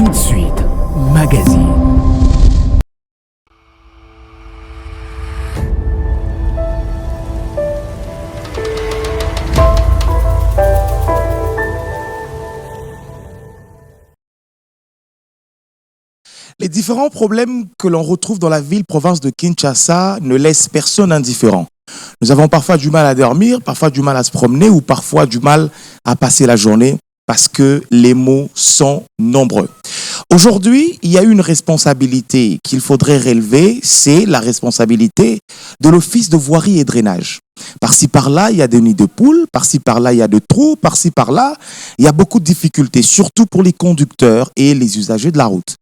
Tout de suite, magazine. Les différents problèmes que l'on retrouve dans la ville-province de Kinshasa ne laissent personne indifférent. Nous avons parfois du mal à dormir, parfois du mal à se promener ou parfois du mal à passer la journée parce que les maux sont nombreux. Aujourd'hui, il y a une responsabilité qu'il faudrait relever, c'est la responsabilité de l'Office de voirie et drainage. Par-ci par-là, il y a des nids de poules, par-ci par-là, il y a des trous, par-ci par-là, il y a beaucoup de difficultés, surtout pour les conducteurs et les usagers de la route.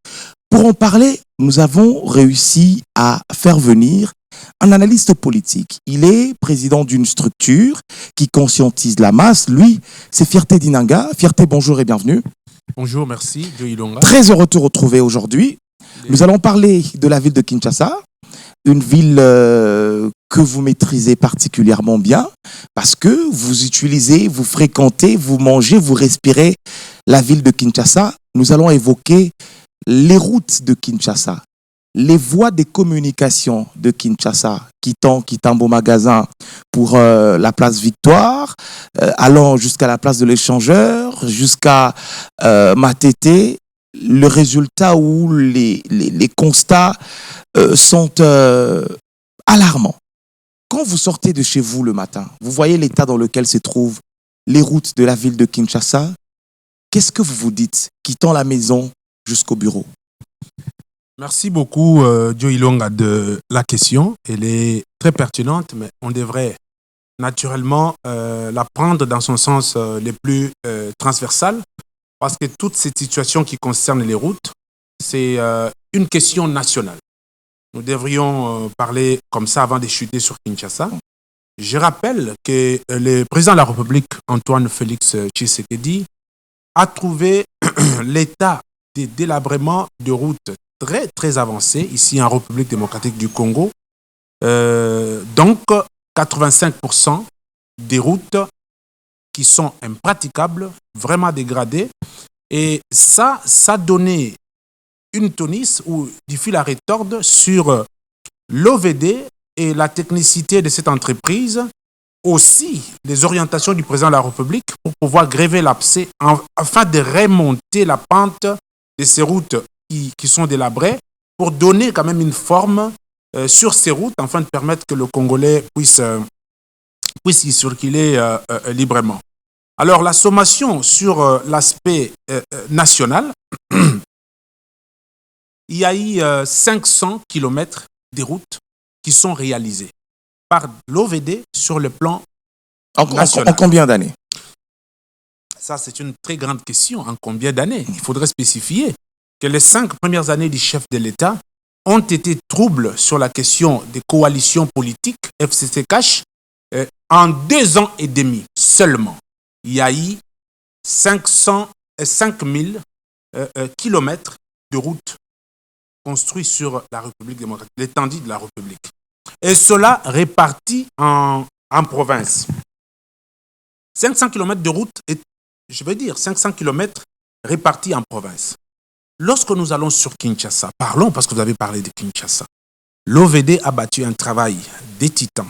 Pour en parler, nous avons réussi à faire venir un analyste politique. Il est président d'une structure qui conscientise la masse. Lui, c'est Fierté Dinanga. Fierté, bonjour et bienvenue. Bonjour, merci, Joe Ilonga. Très heureux de te retrouver aujourd'hui. Nous allons parler de la ville de Kinshasa, une ville que vous maîtrisez particulièrement bien parce que vous utilisez, vous fréquentez, vous mangez, vous respirez la ville de Kinshasa. Nous allons évoquer les routes de Kinshasa, les voies de communication de Kinshasa, quittant Kitambo Magasin pour la place Victoire, allant jusqu'à la place de l'échangeur, jusqu'à Matete. Le résultat où les constats sont alarmants. Quand vous sortez de chez vous le matin, vous voyez l'état dans lequel se trouvent les routes de la ville de Kinshasa. Qu'est-ce que vous vous dites, quittant la maison jusqu'au bureau? Merci beaucoup, Joe Ilonga, de la question. Elle est très pertinente, mais on devrait naturellement la prendre dans son sens le plus transversal, parce que toutes ces situations qui concernent les routes, c'est une question nationale. Nous devrions parler comme ça avant de chuter sur Kinshasa. Je rappelle que le président de la République, Antoine Félix Tshisekedi, a trouvé l'état des délabrements de routes très, très avancé ici en République démocratique du Congo. Donc, 85% des routes qui sont impraticables, vraiment dégradées. Et ça donnait une tonus ou du fil à retordre sur l'OVD et la technicité de cette entreprise, aussi les orientations du président de la République pour pouvoir gréver l'abcès afin de remonter la pente de ces routes qui sont délabrées pour donner quand même une forme sur ces routes afin de permettre que le Congolais puisse y circuler librement. Alors la sommation sur l'aspect national, il y a eu 500 km de routes qui sont réalisées par l'OVD sur le plan national. En combien d'années? Ça, c'est une très grande question. En combien d'années? Il faudrait spécifier que les 5 premières années du chef de l'État ont été troubles sur la question des coalitions politiques, FCC Cash. En 2 ans et demi seulement, il y a eu 5000 kilomètres de routes construits sur la République démocratique, l'étendue de la République. Et cela réparti en province. 500 km de route, je veux dire 500 km répartis en province. Lorsque nous allons sur Kinshasa, parlons parce que vous avez parlé de Kinshasa, l'OVD a battu un travail des titans,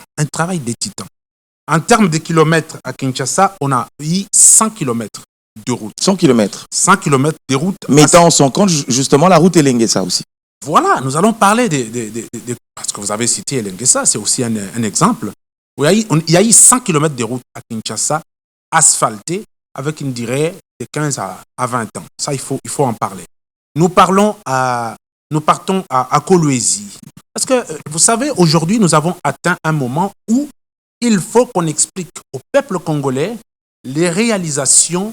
En termes de kilomètres à Kinshasa, on a eu 100 km de route. 100 km. 100 km de route. Mettant en son compte justement la route Elengesa aussi. Voilà, nous allons parler parce que vous avez cité Elengesa, c'est aussi un exemple. Il y a eu 100 km de route à Kinshasa, asphaltée, avec une durée de 15 à 20 ans. Ça, il faut en parler. Nous partons à Kolwezi. Parce que, vous savez, aujourd'hui, nous avons atteint un moment où il faut qu'on explique au peuple congolais les réalisations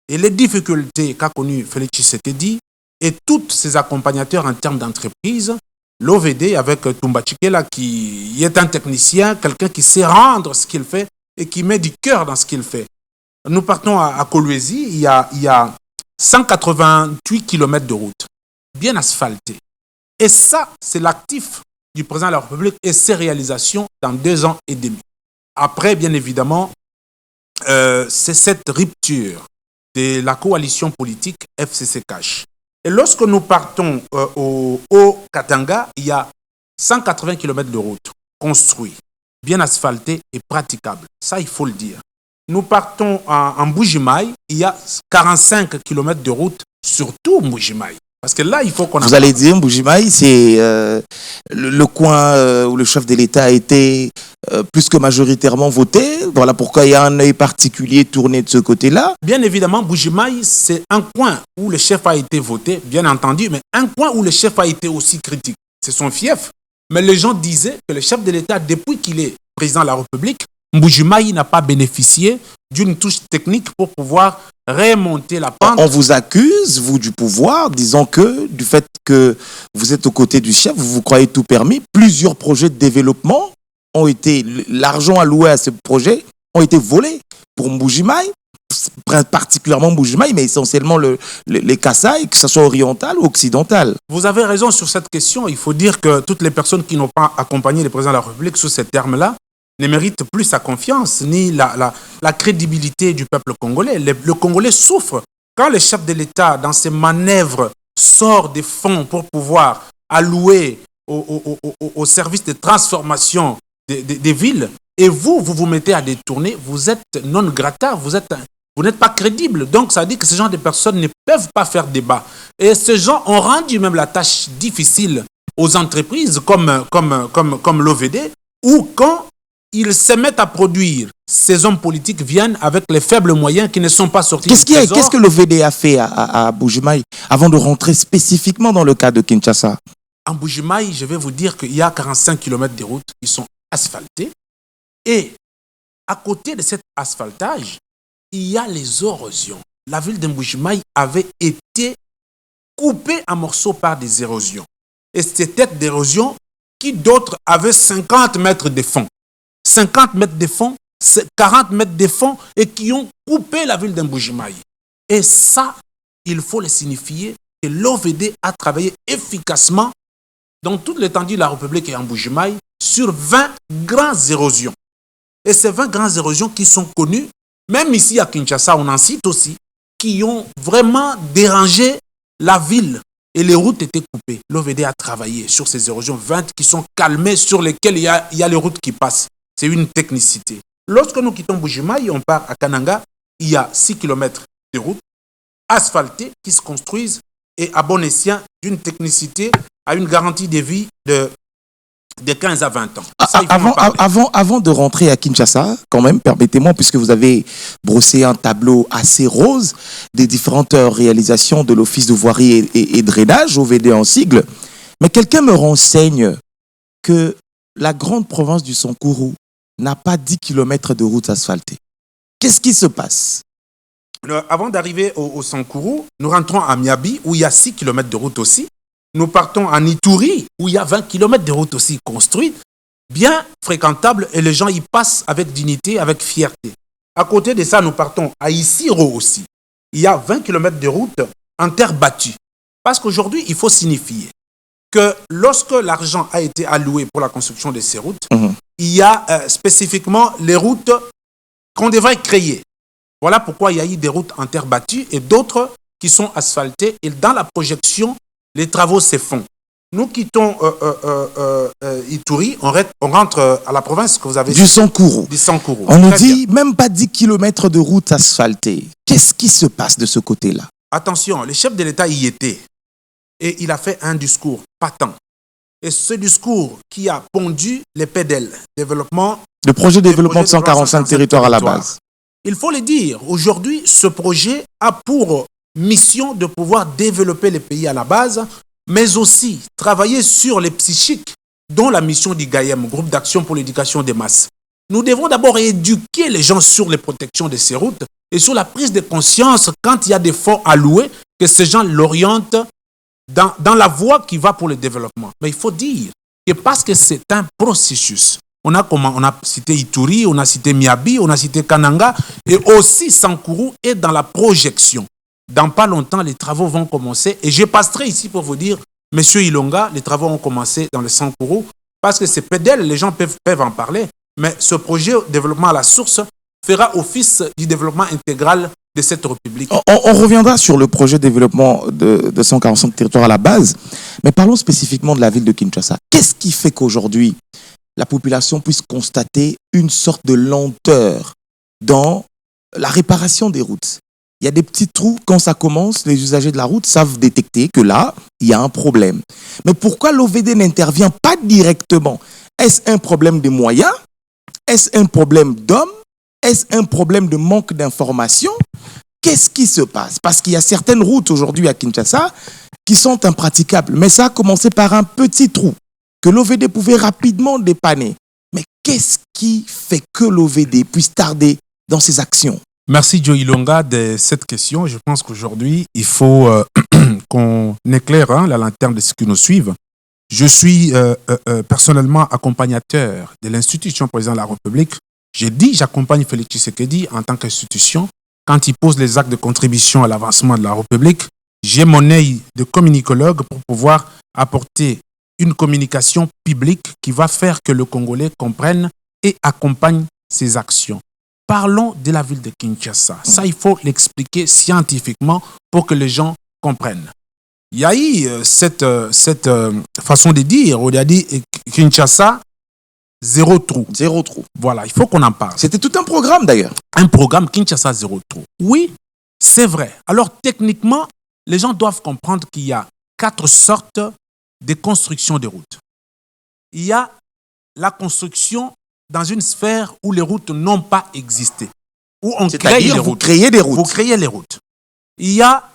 et les difficultés qu'a connues Félix Tshisekedi et tous ses accompagnateurs en termes d'entreprise. L'OVD avec Toumba Tchikela qui est un technicien, quelqu'un qui sait rendre ce qu'il fait et qui met du cœur dans ce qu'il fait. Nous partons à Kolwezi, il y a 188 km de route, bien asphaltée. Et ça, c'est l'actif du président de la République et ses réalisations dans 2 ans et demi. Après, bien évidemment, c'est cette rupture de la coalition politique FCC Cash Et lorsque nous partons au Katanga, il y a 180 km de route construite, bien asphaltée et praticable. Ça, il faut le dire. Nous partons en Mbuji-Mayi, il y a 45 km de route, surtout Mbuji-Mayi. Parce que là, il faut qu'on... Vous allez dire, Mbuji-Mayi, c'est le coin où le chef de l'État a été plus que majoritairement voté. Voilà pourquoi il y a un œil particulier tourné de ce côté-là. Bien évidemment, Mbuji-Mayi, c'est un coin où le chef a été voté, bien entendu, mais un coin où le chef a été aussi critiqué. C'est son fief. Mais les gens disaient que le chef de l'État, depuis qu'il est président de la République, Mbuji-Mayi n'a pas bénéficié d'une touche technique pour pouvoir remonter la pente. On vous accuse, vous du pouvoir, disant que du fait que vous êtes aux côtés du chef, vous vous croyez tout permis. Plusieurs projets de développement ont été, l'argent alloué à ces projets ont été volés pour Mbuji-Mayi, particulièrement Mbuji-Mayi, mais essentiellement les Kasaï, que ce soit oriental ou occidental. Vous avez raison sur cette question. Il faut dire que toutes les personnes qui n'ont pas accompagné le président de la République sous ces termes-là ne méritent plus sa confiance, ni la crédibilité du peuple congolais. Le Congolais souffre. Quand le chef de l'État, dans ses manœuvres, sort des fonds pour pouvoir allouer au service de transformation des villes, et vous vous mettez à détourner, vous êtes non grata, vous n'êtes pas crédible. Donc, ça veut dire que ce genre de personnes ne peuvent pas faire débat. Et ces gens ont rendu même la tâche difficile aux entreprises comme l'OVD, ou quand ils se mettent à produire, ces hommes politiques viennent avec les faibles moyens qui ne sont pas sortis du trésor. Qu'est-ce que l'OVD a fait à Mbuji-Mayi avant de rentrer spécifiquement dans le cas de Kinshasa? En Mbuji-Mayi, je vais vous dire qu'il y a 45 km de routes qui sont asphaltées. Et à côté de cet asphaltage, il y a les érosions. La ville de Mbuji-Mayi avait été coupée en morceaux par des érosions. Et c'était des érosions qui d'autres avaient 50 mètres de fond. 50 mètres de fond, 40 mètres de fond, et qui ont coupé la ville de Mbuji-Mayi. Et ça, il faut le signifier que l'OVD a travaillé efficacement dans toute l'étendue de la République et en Mbuji-Mayi sur 20 grandes érosions. Et ces 20 grandes érosions qui sont connues, même ici à Kinshasa, on en cite aussi, qui ont vraiment dérangé la ville. Et les routes étaient coupées. L'OVD a travaillé sur ces érosions 20 qui sont calmées, sur lesquelles il y a les routes qui passent. C'est une technicité. Lorsque nous quittons Mbuji-Mayi, on part à Kananga, il y a 6 km de routes asphaltées qui se construisent et à bon escient d'une technicité à une garantie de vie de 15 à 20 ans. Ça, avant de rentrer à Kinshasa, quand même, permettez-moi, puisque vous avez brossé un tableau assez rose des différentes réalisations de l'Office de voirie et drainage, OVD en sigle, mais quelqu'un me renseigne que la grande province du Sankourou n'a pas 10 km de routes asphaltées. Qu'est-ce qui se passe? Avant d'arriver au Sankourou, nous rentrons à Miabi, où il y a 6 km de route aussi. Nous partons en Ituri, où il y a 20 km de route aussi construites, bien fréquentables, et les gens y passent avec dignité, avec fierté. À côté de ça, nous partons à Isiro aussi. Il y a 20 km de route en terre battue. Parce qu'aujourd'hui, il faut signifier que lorsque l'argent a été alloué pour la construction de ces routes, il y a spécifiquement les routes qu'on devrait créer. Voilà pourquoi il y a eu des routes en terre battue et d'autres qui sont asphaltées. Et dans la projection, les travaux se font. Nous quittons Ituri, on rentre à la province que vous avez... Du Sankourou. Du Sankourou. On nous dit même pas 10 km de route asphaltée. Qu'est-ce qui se passe de ce côté-là? Attention, le chef de l'État y était. Et il a fait un discours patent. Et ce discours qui a pondu les PDL, le projet de développement de 145 territoires à la base. Il faut le dire, aujourd'hui, ce projet a pour mission de pouvoir développer les pays à la base, mais aussi travailler sur les psychiques, dont la mission du GAEM, Groupe d'action pour l'éducation des masses. Nous devons d'abord éduquer les gens sur les protections de ces routes et sur la prise de conscience quand il y a des fonds alloués, que ces gens l'orientent dans la voie qui va pour le développement. Mais il faut dire que parce que c'est un processus, on a cité Ituri, on a cité Miabi, on a cité Kananga, et aussi Sankourou est dans la projection. Dans pas longtemps, les travaux vont commencer. Et je passerai ici pour vous dire, Monsieur Ilonga, les travaux ont commencé dans le Sankourou, parce que c'est PDL, les gens peuvent en parler, mais ce projet de développement à la source fera office du développement intégral de cette République. On reviendra sur le projet de développement de 145 territoires à la base, mais parlons spécifiquement de la ville de Kinshasa. Qu'est-ce qui fait qu'aujourd'hui, la population puisse constater une sorte de lenteur dans la réparation des routes? Il y a des petits trous, quand ça commence, les usagers de la route savent détecter que là, il y a un problème. Mais pourquoi l'OVD n'intervient pas directement? Est-ce un problème de moyens? Est-ce un problème d'hommes? Est-ce un problème de manque d'information? Qu'est-ce qui se passe? Parce qu'il y a certaines routes aujourd'hui à Kinshasa qui sont impraticables. Mais ça a commencé par un petit trou que l'OVD pouvait rapidement dépanner. Mais qu'est-ce qui fait que l'OVD puisse tarder dans ses actions? Merci Joe Ilonga de cette question. Je pense qu'aujourd'hui, il faut qu'on éclaire la lanterne de ceux qui nous suivent. Je suis personnellement accompagnateur de l'institution président de la République. J'ai dit, j'accompagne Félix Tshisekedi en tant qu'institution. Quand il pose les actes de contribution à l'avancement de la République, j'ai mon œil de communicologue pour pouvoir apporter une communication publique qui va faire que le Congolais comprenne et accompagne ses actions. Parlons de la ville de Kinshasa. Ça, il faut l'expliquer scientifiquement pour que les gens comprennent. Il y a eu cette façon de dire, on a dit Kinshasa, zéro trou. Zéro trou. Voilà, il faut qu'on en parle. C'était tout un programme d'ailleurs. Un programme Kinshasa zéro trou. Oui, c'est vrai. Alors techniquement, les gens doivent comprendre qu'il y a 4 sortes de construction de routes. Il y a la construction dans une sphère où les routes n'ont pas existé. Où on crée les routes. Vous créez des routes. Vous créez les routes. Il y a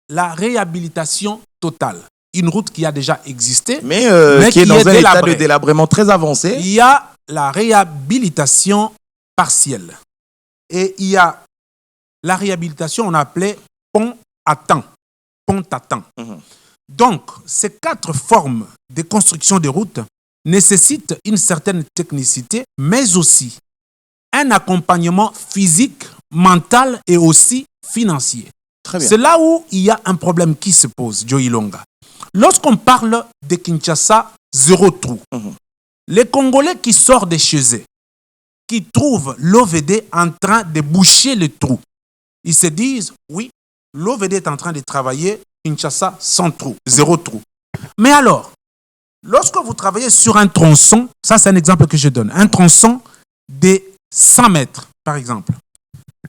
la réhabilitation totale. Une route qui a déjà existé, mais qui est dans un état de délabrement très avancé. Il y a la réhabilitation partielle. Et il y a la réhabilitation, on appelait pont à temps. Pont à temps. Donc, ces 4 formes de construction de routes nécessitent une certaine technicité, mais aussi un accompagnement physique, mental et aussi financier. C'est là où il y a un problème qui se pose, Joe Ilonga. Lorsqu'on parle de Kinshasa, zéro trou, les Congolais qui sortent de chez eux, qui trouvent l'OVD en train de boucher les trous, ils se disent, oui, l'OVD est en train de travailler Kinshasa sans trou, zéro trou. Mais alors, lorsque vous travaillez sur un tronçon, ça c'est un exemple que je donne, un tronçon de 100 mètres, par exemple,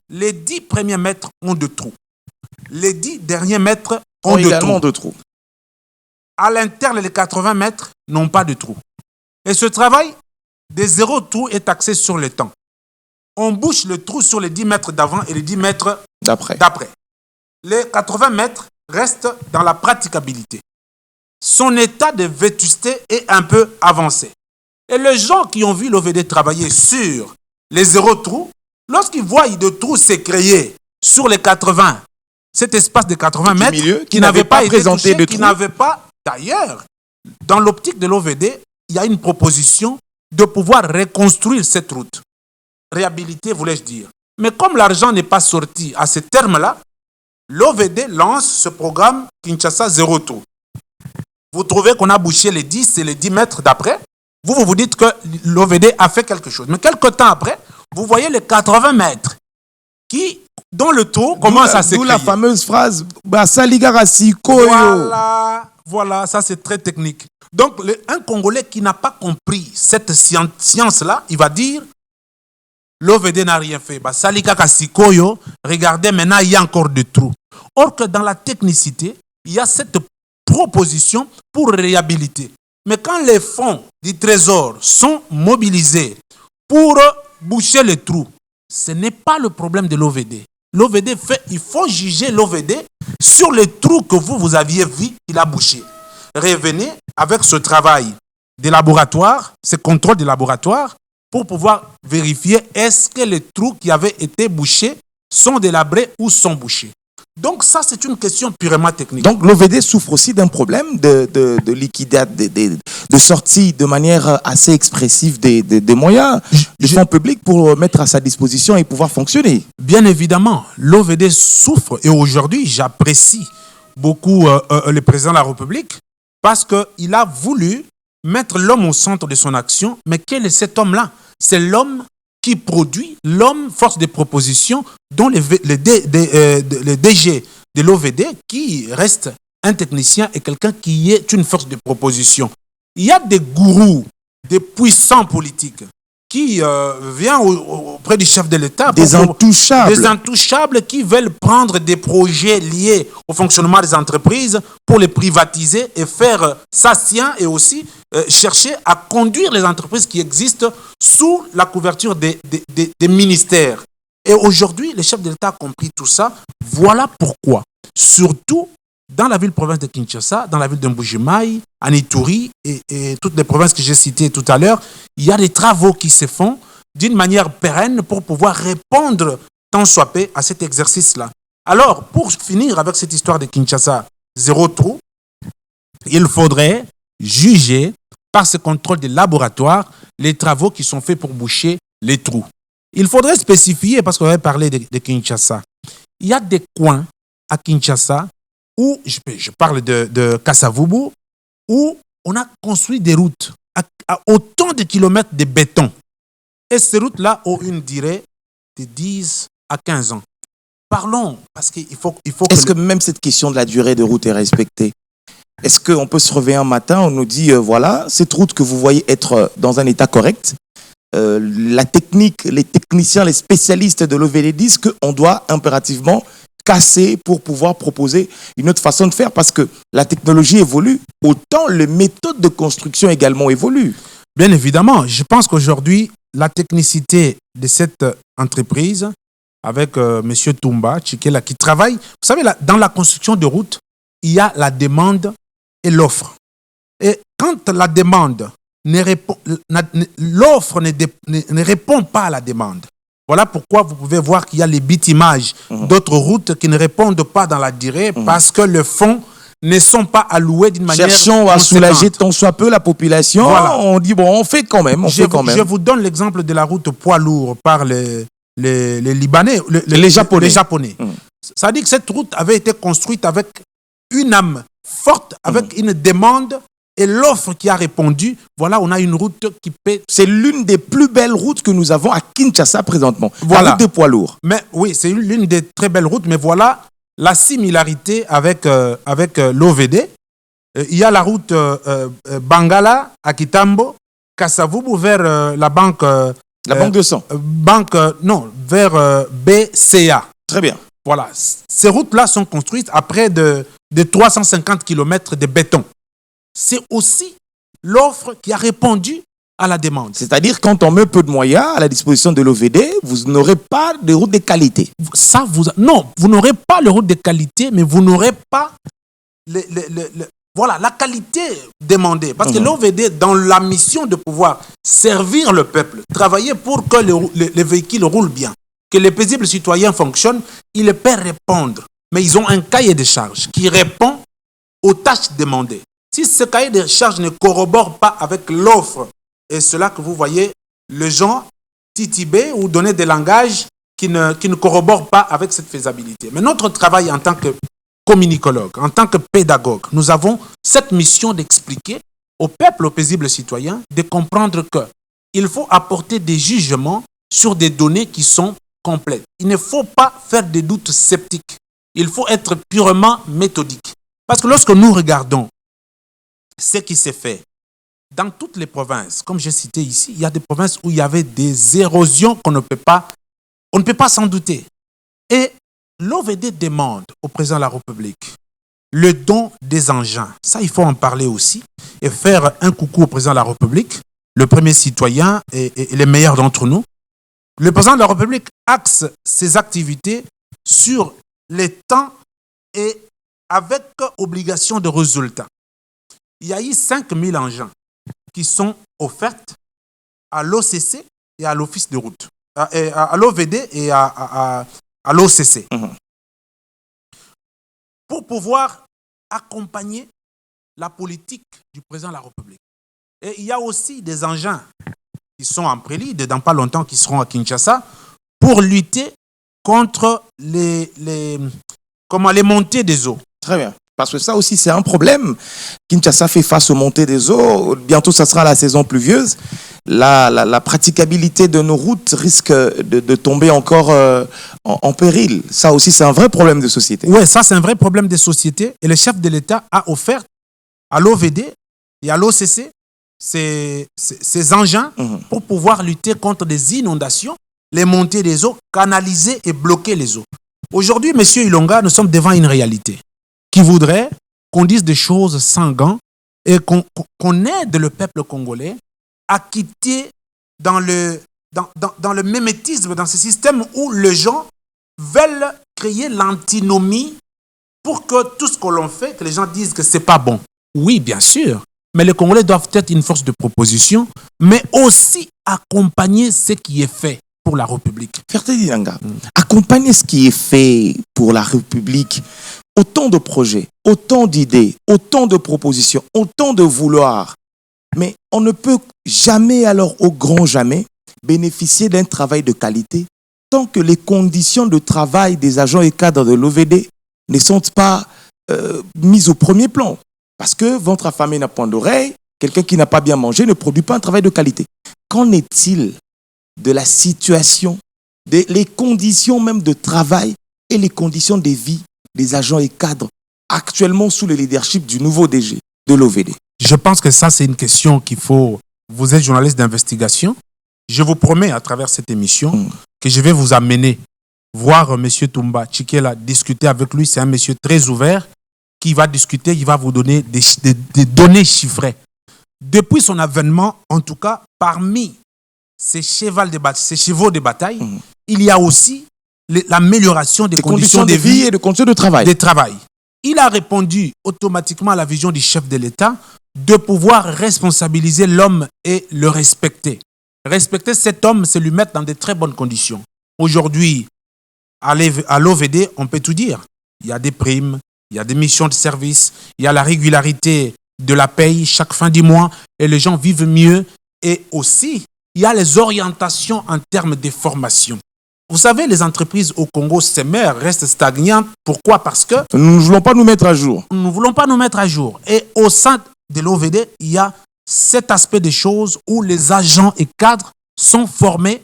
les 10 premiers mètres ont de trous. Les 10 derniers mètres ont de trous. À l'interne, les 80 mètres n'ont pas de trous. Et ce travail de zéro trou est axé sur le temps. On bouche le trou sur les 10 mètres d'avant et les 10 mètres d'après. Les 80 mètres restent dans la praticabilité. Son état de vétusté est un peu avancé. Et les gens qui ont vu l'OVD travailler sur les zéro trous, lorsqu'ils voient des trous se créer sur les 80, cet espace de 80 mètres milieu, qui n'avait pas été touché, qui n'avait pas... D'ailleurs, dans l'optique de l'OVD, il y a une proposition de pouvoir reconstruire cette route. Réhabiliter, voulais-je dire. Mais comme l'argent n'est pas sorti à ce terme-là, l'OVD lance ce programme Kinshasa zéro trou. Vous trouvez qu'on a bouché les 10 et les 10 mètres d'après, vous dites que l'OVD a fait quelque chose. Mais quelques temps après, vous voyez les 80 mètres dont le trou commence à s'écrire. D'où la fameuse phrase Saligarasi Koyo. Voilà, ça c'est très technique. Donc, un Congolais qui n'a pas compris cette science-là, il va dire l'OVD n'a rien fait. Saligarasi Koyo, regardez, maintenant il y a encore des trous. Or que dans la technicité, il y a cette proposition pour réhabiliter. Mais quand les fonds du Trésor sont mobilisés pour boucher les trous, ce n'est pas le problème de l'OVD. L'OVD fait, il faut juger l'OVD sur les trous que vous aviez vu qu'il a bouché. Revenez avec ce travail de laboratoire, ce contrôle de laboratoire, pour pouvoir vérifier est-ce que les trous qui avaient été bouchés sont délabrés ou sont bouchés. Donc ça, c'est une question purement technique. Donc l'OVD souffre aussi d'un problème de liquidité, de sortie de manière assez expressive des moyens, des fonds publics pour mettre à sa disposition et pouvoir fonctionner. Bien évidemment, l'OVD souffre et aujourd'hui, j'apprécie beaucoup le président de la République parce qu'il a voulu mettre l'homme au centre de son action. Mais quel est cet homme-là? C'est l'homme qui produit, l'homme force de proposition, dont le DG de l'OVD, qui reste un technicien et quelqu'un qui est une force de proposition. Il y a des gourous, des puissants politiques qui viennent auprès du chef de l'État. Des intouchables qui veulent prendre des projets liés au fonctionnement des entreprises pour les privatiser et faire ça sien et aussi chercher à conduire les entreprises qui existent sous la couverture des ministères. Et aujourd'hui, le chef de l'État a compris tout ça. Voilà pourquoi, surtout dans la ville-province de Kinshasa, dans la ville de Mbuji-Mayi, en Ituri et toutes les provinces que j'ai citées tout à l'heure, il y a des travaux qui se font d'une manière pérenne pour pouvoir répondre tant soit peu à cet exercice-là. Alors, pour finir avec cette histoire de Kinshasa, zéro trou, il faudrait juger par ce contrôle des laboratoires les travaux qui sont faits pour boucher les trous. Il faudrait spécifier, parce qu'on avait parlé de Kinshasa, il y a des coins à Kinshasa où, je parle de Kasavubu, où on a construit des routes à autant de kilomètres de béton. Et ces routes-là ont une durée de 10 à 15 ans. Parlons, parce qu'il faut Est-ce que même cette question de la durée de route est respectée? Est-ce qu'on peut se réveiller un matin, on nous dit, voilà, cette route que vous voyez être dans un état correct, la technique, les techniciens, les spécialistes de l'OVD disent qu'on doit impérativement casser pour pouvoir proposer une autre façon de faire parce que la technologie évolue, autant les méthodes de construction également évoluent. Bien évidemment, je pense qu'aujourd'hui, la technicité de cette entreprise, avec M. Toumba Tchikela, qui travaille, vous savez, dans la construction de routes, il y a la demande et l'offre. Et quand la demande l'offre ne répond pas à la demande. Voilà pourquoi vous pouvez voir qu'il y a les bitimages d'autres routes qui ne répondent pas dans la durée parce que les fonds ne sont pas alloués d'une manière Cherchons à soulager tant soit peu la population. Voilà. On dit, bon, on fait quand même. Je vous donne l'exemple de la route poids lourd par les Libanais, les Japonais. Ça dit que cette route avait été construite avec une âme forte, avec une demande et l'offre qui a répondu. Voilà, on a une route qui paie. C'est l'une des plus belles routes que nous avons à Kinshasa présentement. Voilà. La route des poids lourds. Mais oui, c'est l'une des très belles routes, mais voilà la similarité avec l'OVD. Il y a la route Bangala à Kitambo, Kasavubu vers la banque... la banque de sang. Vers BCA. Très bien. Voilà. Ces routes-là sont construites à près de 350 km de béton. C'est aussi l'offre qui a répondu à la demande. C'est-à-dire, quand on met peu de moyens à la disposition de l'OVD, vous n'aurez pas de route de qualité. Non, vous n'aurez pas les routes de qualité, mais vous n'aurez pas la qualité demandée. Parce que l'OVD, dans la mission de pouvoir servir le peuple, travailler pour que les véhicules roulent bien, que les paisibles citoyens fonctionnent, ils peuvent répondre. Mais ils ont un cahier de charges qui répond aux tâches demandées. Si ce cahier de charges ne corrobore pas avec l'offre, et cela que vous voyez, les gens titubés ou donner des langages qui ne corroborent pas avec cette faisabilité. Mais notre travail en tant que communicologue, en tant que pédagogue, nous avons cette mission d'expliquer au peuple, aux paisibles citoyens, de comprendre qu'il faut apporter des jugements sur des données qui sont complètes. Il ne faut pas faire des doutes sceptiques. Il faut être purement méthodique. Parce que lorsque nous regardons ce qui s'est fait dans toutes les provinces, comme j'ai cité ici, il y a des provinces où il y avait des érosions on ne peut pas s'en douter. Et l'OVD demande au président de la République le don des engins. Ça, il faut en parler aussi et faire un coucou au président de la République, le premier citoyen et les meilleurs d'entre nous. Le président de la République axe ses activités sur les temps et avec obligation de résultat. Il y a eu 5000 engins qui sont offerts à l'OCC et à l'Office de route, à l'OVD et à l'OCC, pour pouvoir accompagner la politique du président de la République. Et il y a aussi des engins qui sont en prélude, dans pas longtemps, qui seront à Kinshasa, pour lutter contre les montées des eaux. Très bien. Parce que ça aussi, c'est un problème. Kinshasa fait face aux montées des eaux. Bientôt, ça sera la saison pluvieuse. la praticabilité de nos routes risque de tomber encore en péril. Ça aussi, c'est un vrai problème de société. Oui, ça, c'est un vrai problème de société. Et le chef de l'État a offert à l'OVD et à l'OCC ces engins pour pouvoir lutter contre des inondations, les montées des eaux, canaliser et bloquer les eaux. Aujourd'hui, M. Ilonga, nous sommes devant une réalité qui voudrait qu'on dise des choses sans gants et qu'on aide le peuple congolais à quitter dans le mimétisme, dans ce système où les gens veulent créer l'antinomie pour que tout ce que l'on fait, que les gens disent que ce n'est pas bon. Oui, bien sûr, mais les Congolais doivent être une force de proposition, mais aussi accompagner ce qui est fait pour la République. Ferté Dinanga, accompagner ce qui est fait pour la République, autant de projets, autant d'idées, autant de propositions, autant de vouloir. Mais on ne peut jamais, alors au grand jamais, bénéficier d'un travail de qualité tant que les conditions de travail des agents et cadres de l'OVD ne sont pas mises au premier plan. Parce que ventre affamé n'a point d'oreille, quelqu'un qui n'a pas bien mangé ne produit pas un travail de qualité. Qu'en est-il de la situation, les conditions même de travail et les conditions de vie des agents et cadres actuellement sous le leadership du nouveau DG de l'OVD? Je pense que ça, c'est une question qu'il faut... Vous êtes journaliste d'investigation. Je vous promets, à travers cette émission, que je vais vous amener voir M. Toumba Tchikela, discuter avec lui. C'est un monsieur très ouvert qui va discuter, il va vous donner des données chiffrées. Depuis son avènement, en tout cas, parmi ces chevaux de bataille, il y a aussi l'amélioration des conditions de vie et des conditions de travail. Il a répondu automatiquement à la vision du chef de l'État de pouvoir responsabiliser l'homme et le respecter. Respecter cet homme, c'est lui mettre dans de très bonnes conditions. Aujourd'hui, à l'OVD, on peut tout dire. Il y a des primes, il y a des missions de service, il y a la régularité de la paye chaque fin du mois et les gens vivent mieux. Et aussi, il y a les orientations en termes de formation. Vous savez, les entreprises au Congo, ces mères restent stagnantes. Pourquoi? Parce que nous ne voulons pas nous mettre à jour. Nous ne voulons pas nous mettre à jour. Et au sein de l'OVD, il y a cet aspect des choses où les agents et cadres sont formés.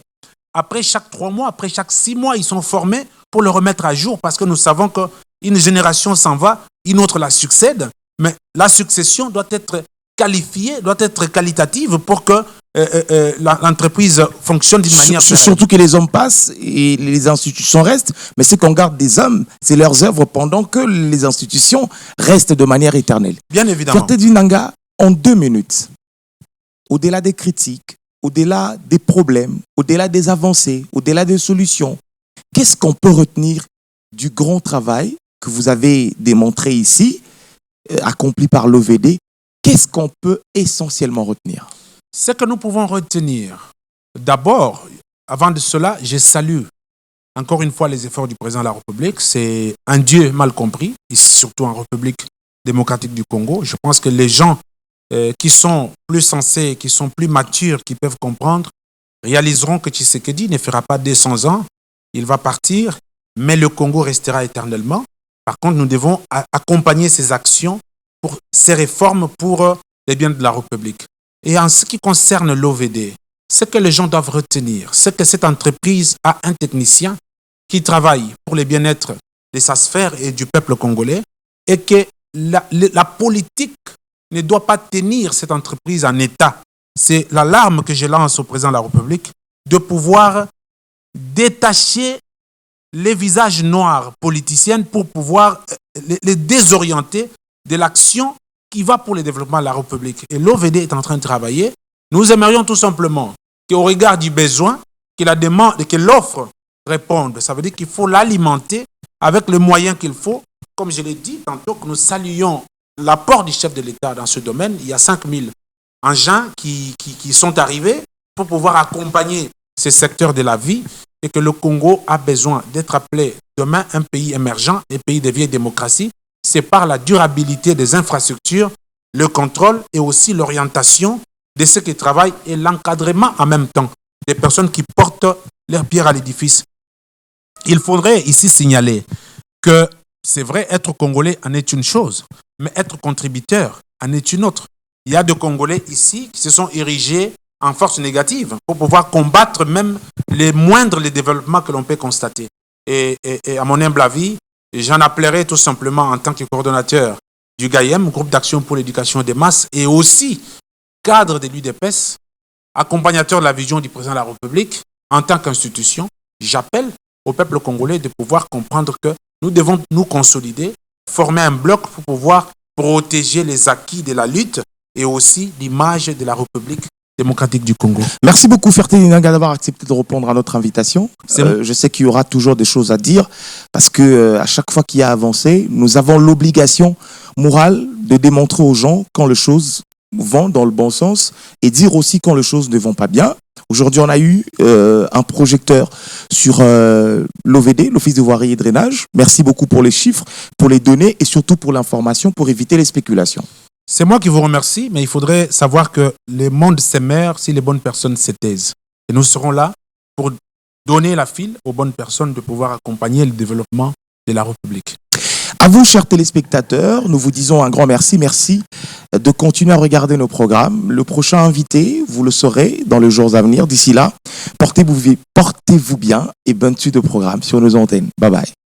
Après chaque 3 mois, après chaque 6 mois, ils sont formés pour le remettre à jour parce que nous savons qu'une génération s'en va, une autre la succède. Mais la succession doit être qualifiée, doit être qualitative pour que l'entreprise fonctionne d'une manière... Surtout que les hommes passent et les institutions restent, mais c'est qu'on garde des hommes, c'est leurs œuvres pendant que les institutions restent de manière éternelle. Bien évidemment. Ferté Dinanga, en 2 minutes, au-delà des critiques, au-delà des problèmes, au-delà des avancées, au-delà des solutions, qu'est-ce qu'on peut retenir du grand travail que vous avez démontré ici, accompli par l'OVD? Qu'est-ce qu'on peut essentiellement retenir? Ce que nous pouvons retenir, d'abord, avant de cela, je salue encore une fois les efforts du président de la République. C'est un Dieu mal compris, et surtout en République démocratique du Congo. Je pense que les gens qui sont plus sensés, qui sont plus matures, qui peuvent comprendre, réaliseront que Tshisekedi ne fera pas 200 ans, il va partir, mais le Congo restera éternellement. Par contre, nous devons accompagner ces actions, pour ces réformes pour les biens de la République. Et en ce qui concerne l'OVD, ce que les gens doivent retenir, c'est que cette entreprise a un technicien qui travaille pour le bien-être de sa sphère et du peuple congolais et que la politique ne doit pas tenir cette entreprise en état. C'est l'alarme que je lance au président de la République de pouvoir détacher les visages noirs politiciens pour pouvoir les désorienter de l'action qui va pour le développement de la République. Et l'OVD est en train de travailler. Nous aimerions tout simplement qu'au regard du besoin, que la demande et que l'offre réponde. Ça veut dire qu'il faut l'alimenter avec les moyens qu'il faut. Comme je l'ai dit tantôt, que nous saluons l'apport du chef de l'État dans ce domaine. Il y a 5000 engins qui sont arrivés pour pouvoir accompagner ces secteurs de la vie et que le Congo a besoin d'être appelé demain un pays émergent, un pays de vieille démocratie. C'est par la durabilité des infrastructures, le contrôle et aussi l'orientation de ceux qui travaillent et l'encadrement en même temps des personnes qui portent leur pierre à l'édifice. Il faudrait ici signaler que c'est vrai, être Congolais en est une chose, mais être contributeur en est une autre. Il y a des Congolais ici qui se sont érigés en force négative pour pouvoir combattre même les développements que l'on peut constater. Et à mon humble avis, j'en appellerai tout simplement en tant que coordonnateur du GAIEM, groupe d'action pour l'éducation des masses, et aussi cadre de l'UDPS, accompagnateur de la vision du président de la République, en tant qu'institution, j'appelle au peuple congolais de pouvoir comprendre que nous devons nous consolider, former un bloc pour pouvoir protéger les acquis de la lutte et aussi l'image de la République démocratique du Congo. Merci beaucoup Ferté Ninanga d'avoir accepté de répondre à notre invitation. Je sais qu'il y aura toujours des choses à dire parce que à chaque fois qu'il y a avancé, nous avons l'obligation morale de démontrer aux gens quand les choses vont dans le bon sens et dire aussi quand les choses ne vont pas bien. Aujourd'hui, on a eu un projecteur sur l'OVD, l'Office de voirie et drainage. Merci beaucoup pour les chiffres, pour les données et surtout pour l'information pour éviter les spéculations. C'est moi qui vous remercie, mais il faudrait savoir que le monde s'émeurt si les bonnes personnes se taisent. Et nous serons là pour donner la file aux bonnes personnes de pouvoir accompagner le développement de la République. À vous, chers téléspectateurs, nous vous disons un grand merci. Merci de continuer à regarder nos programmes. Le prochain invité, vous le saurez dans les jours à venir. D'ici là, portez-vous bien et bonne suite de programme sur nos antennes. Bye bye.